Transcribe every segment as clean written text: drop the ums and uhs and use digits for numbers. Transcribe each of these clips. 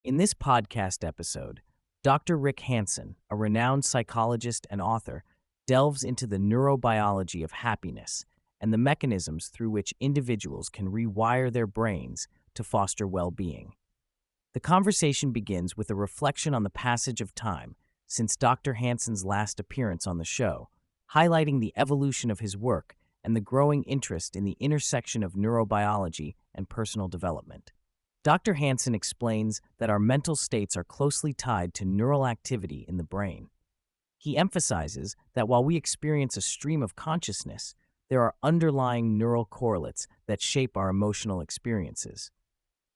In this podcast episode, Dr. Rick Hanson, a renowned psychologist and author, delves into the neurobiology of happiness and the mechanisms through which individuals can rewire their brains to foster well-being. The conversation begins with a reflection on the passage of time since Dr. Hanson's last appearance on the show, highlighting the evolution of his work and the growing interest in the intersection of neurobiology and personal development. Dr. Hanson explains that our mental states are closely tied to neural activity in the brain. He emphasizes that while we experience a stream of consciousness, there are underlying neural correlates that shape our emotional experiences.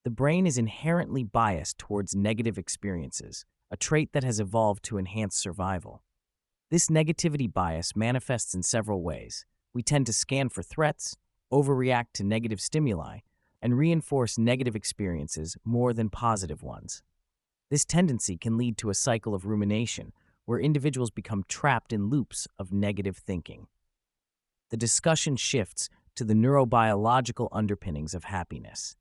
The brain is inherently biased towards negative experiences, a trait that has evolved to enhance survival. This negativity bias manifests in several ways. We tend to scan for threats, overreact to negative stimuli, and reinforce negative experiences more than positive ones. This tendency can lead to a cycle of rumination, where individuals become trapped in loops of negative thinking. The discussion shifts to the neurobiological underpinnings of happiness.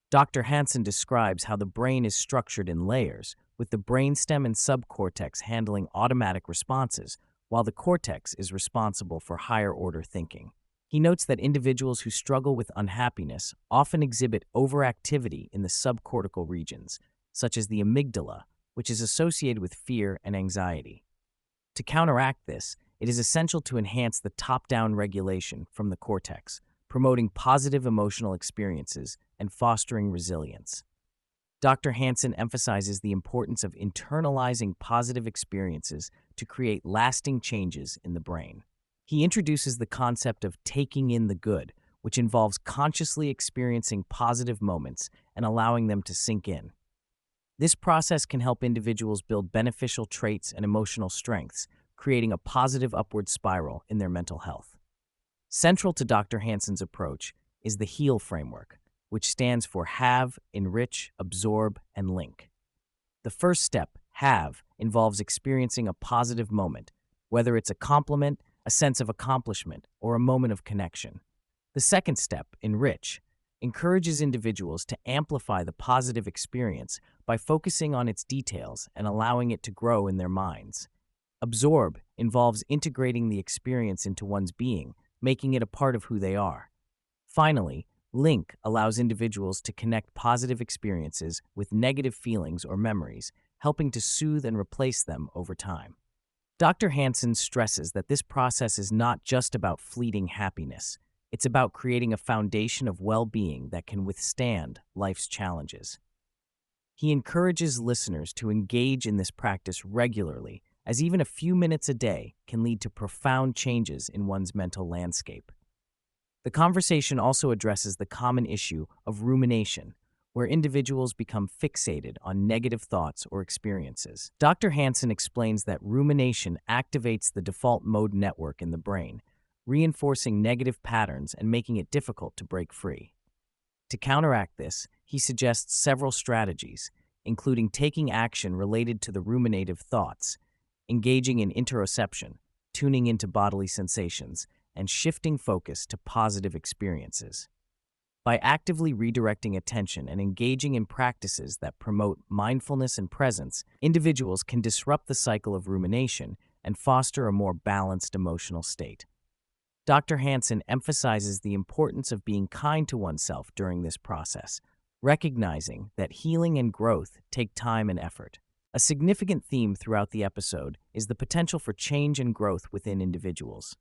Dr. Hanson describes how the brain is structured in layers, with the brainstem and subcortex handling automatic responses, while the cortex is responsible for higher-order thinking. He notes that individuals who struggle with unhappiness often exhibit overactivity in the subcortical regions, such as the amygdala, which is associated with fear and anxiety. To counteract this, it is essential to enhance the top-down regulation from the cortex, promoting positive emotional experiences and fostering resilience. Dr. Hanson emphasizes the importance of internalizing positive experiences to create lasting changes in the brain. He introduces the concept of taking in the good, which involves consciously experiencing positive moments and allowing them to sink in. This process can help individuals build beneficial traits and emotional strengths, creating a positive upward spiral in their mental health. Central to Dr. Hanson's approach is the HEAL framework, which stands for Have, Enrich, Absorb, and Link. The first step, Have, involves experiencing a positive moment, whether it's a compliment, a sense of accomplishment, or a moment of connection. The second step, Enrich, encourages individuals to amplify the positive experience by focusing on its details and allowing it to grow in their minds. Absorb involves integrating the experience into one's being, making it a part of who they are. Finally, Link allows individuals to connect positive experiences with negative feelings or memories, helping to soothe and replace them over time. Dr. Hanson stresses that this process is not just about fleeting happiness. It's about creating a foundation of well-being that can withstand life's challenges. He encourages listeners to engage in this practice regularly, as even a few minutes a day can lead to profound changes in one's mental landscape. The conversation also addresses the common issue of rumination, where individuals become fixated on negative thoughts or experiences. Dr. Hanson explains that rumination activates the default mode network in the brain, reinforcing negative patterns and making it difficult to break free. To counteract this, he suggests several strategies, including taking action related to the ruminative thoughts, engaging in interoception, tuning into bodily sensations, and shifting focus to positive experiences. By actively redirecting attention and engaging in practices that promote mindfulness and presence, individuals can disrupt the cycle of rumination and foster a more balanced emotional state. Dr. Hanson emphasizes the importance of being kind to oneself during this process, recognizing that healing and growth take time and effort. A significant theme throughout the episode is the potential for change and growth within individuals.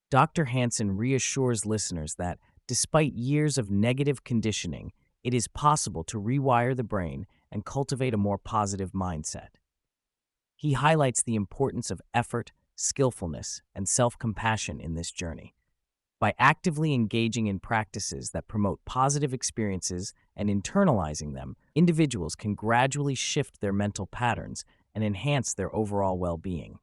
Dr. Hanson reassures listeners that, despite years of negative conditioning, it is possible to rewire the brain and cultivate a more positive mindset. He highlights the importance of effort, skillfulness, and self-compassion in this journey. By actively engaging in practices that promote positive experiences and internalizing them, individuals can gradually shift their mental patterns and enhance their overall well-being.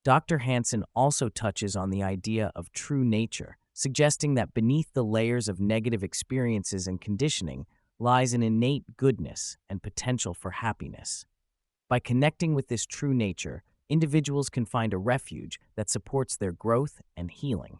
Dr. Hanson also touches on the idea of true nature, suggesting that beneath the layers of negative experiences and conditioning lies an innate goodness and potential for happiness. By connecting with this true nature, individuals can find a refuge that supports their growth and healing.